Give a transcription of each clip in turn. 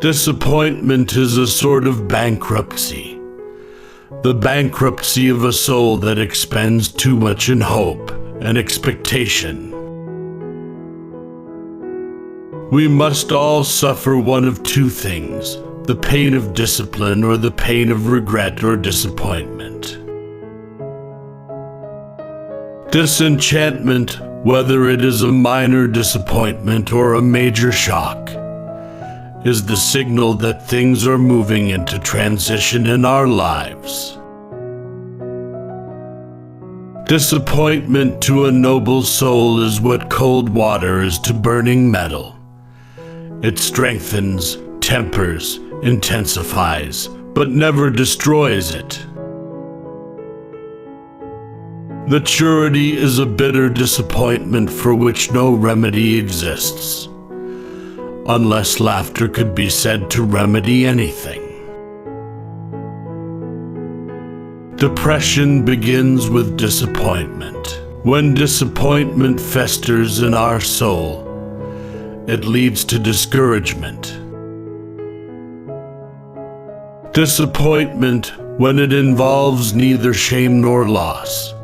Disappointment is a sort of bankruptcy. The bankruptcy of a soul that expends too much in hope and expectation. We must all suffer one of two things: the pain of discipline or the pain of regret or disappointment. Disenchantment, whether it is a minor disappointment or a major shock, is the signal that things are moving into transition in our lives. Disappointment to a noble soul is what cold water is to burning metal. It strengthens, tempers, intensifies, but never destroys it. Maturity is a bitter disappointment for which no remedy exists, unless laughter could be said to remedy anything. Depression begins with disappointment. When disappointment festers in our soul, it leads to discouragement. Disappointment, when it involves neither shame nor loss,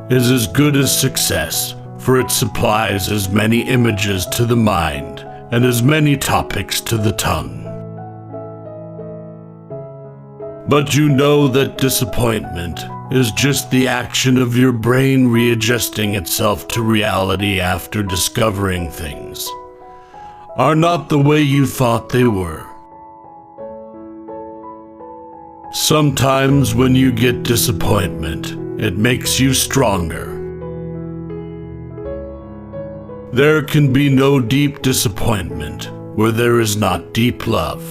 is as good as success, for it supplies as many images to the mind and as many topics to the tongue. But you know that disappointment is just the action of your brain readjusting itself to reality after discovering things are not the way you thought they were. Sometimes when you get disappointment, it makes you stronger. There can be no deep disappointment where there is not deep love.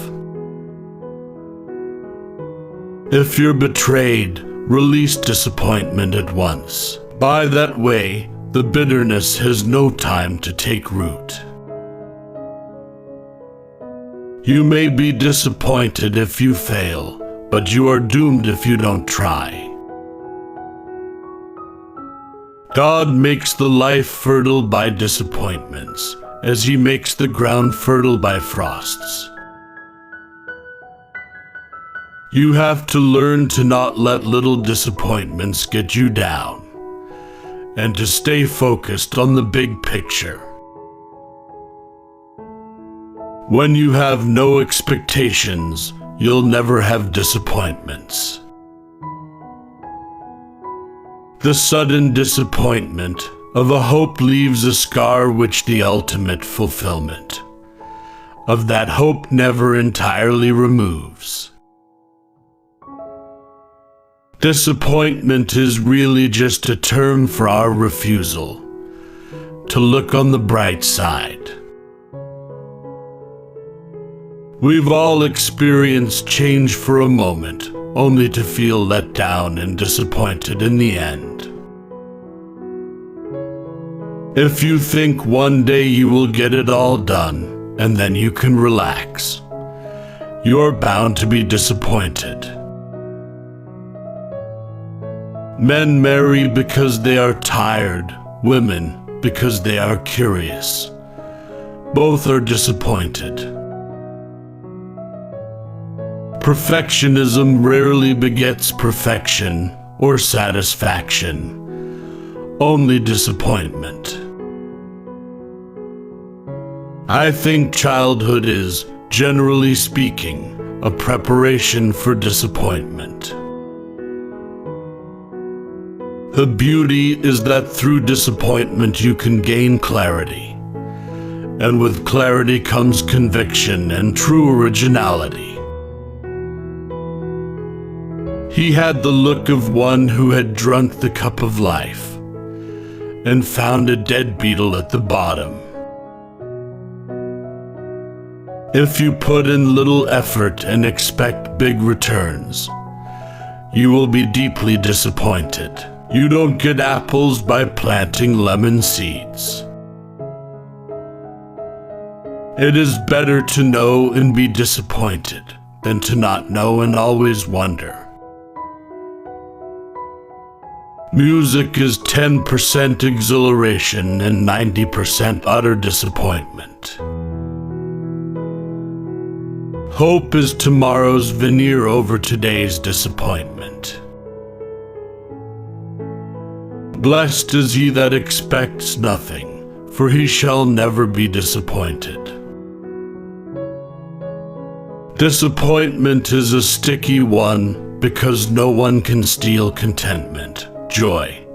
If you're betrayed, release disappointment at once. By that way, the bitterness has no time to take root. You may be disappointed if you fail, but you are doomed if you don't try. God makes the life fertile by disappointments, as He makes the ground fertile by frosts. You have to learn to not let little disappointments get you down, and to stay focused on the big picture. When you have no expectations, you'll never have disappointments. The sudden disappointment of a hope leaves a scar which the ultimate fulfillment of that hope never entirely removes. Disappointment is really just a term for our refusal to look on the bright side. We've all experienced change for a moment, only to feel let down and disappointed in the end. If you think one day you will get it all done, and then you can relax, you're bound to be disappointed. Men marry because they are tired, women because they are curious. Both are disappointed. Perfectionism rarely begets perfection or satisfaction, only disappointment. I think childhood is, generally speaking, a preparation for disappointment. The beauty is that through disappointment you can gain clarity, and with clarity comes conviction and true originality. He had the look of one who had drunk the cup of life and found a dead beetle at the bottom. If you put in little effort and expect big returns, you will be deeply disappointed. You don't get apples by planting lemon seeds. It is better to know and be disappointed than to not know and always wonder. Music is 10% exhilaration and 90% utter disappointment. Hope is tomorrow's veneer over today's disappointment. Blessed is he that expects nothing, for he shall never be disappointed. Disappointment is a sticky one because no one can steal contentment, joy,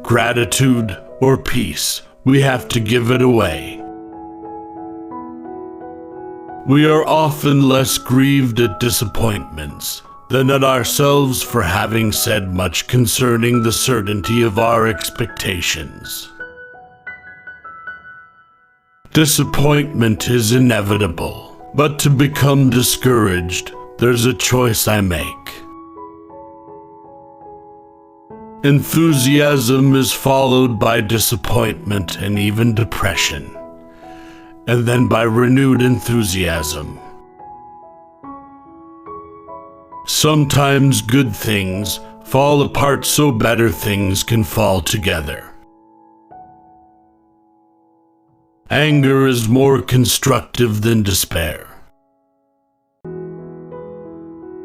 gratitude, or peace. We have to give it away. We are often less grieved at disappointments than at ourselves for having said much concerning the certainty of our expectations. Disappointment is inevitable. But to become discouraged, there's a choice I make. Enthusiasm is followed by disappointment and even depression, and then by renewed enthusiasm. Sometimes good things fall apart so better things can fall together. Anger is more constructive than despair.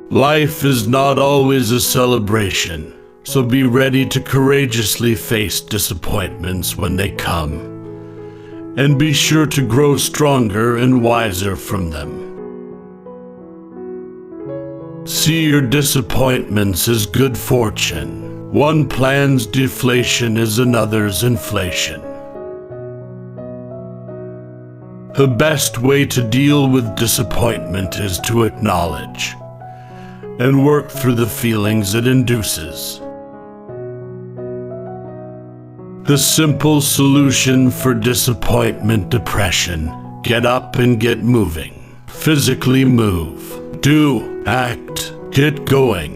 Life is not always a celebration, so be ready to courageously face disappointments when they come, and be sure to grow stronger and wiser from them. See your disappointments as good fortune. One plan's deflation is another's inflation. The best way to deal with disappointment is to acknowledge and work through the feelings it induces. The simple solution for disappointment, depression: get up and get moving. Physically move. Do, act, get going.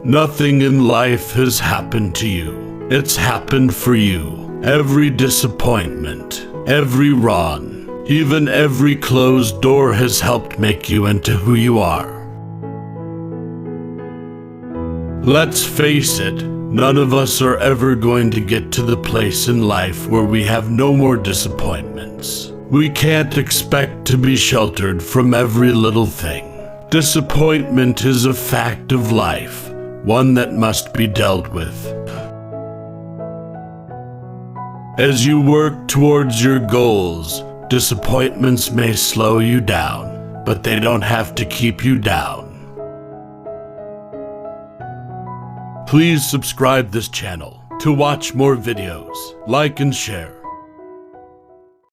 Nothing in life has happened to you. It's happened for you. Every disappointment, every wrong, even every closed door has helped make you into who you are. Let's face it, none of us are ever going to get to the place in life where we have no more disappointments. We can't expect to be sheltered from every little thing. Disappointment is a fact of life, one that must be dealt with. As you work towards your goals, disappointments may slow you down, but they don't have to keep you down. Please subscribe this channel to watch more videos, like and share.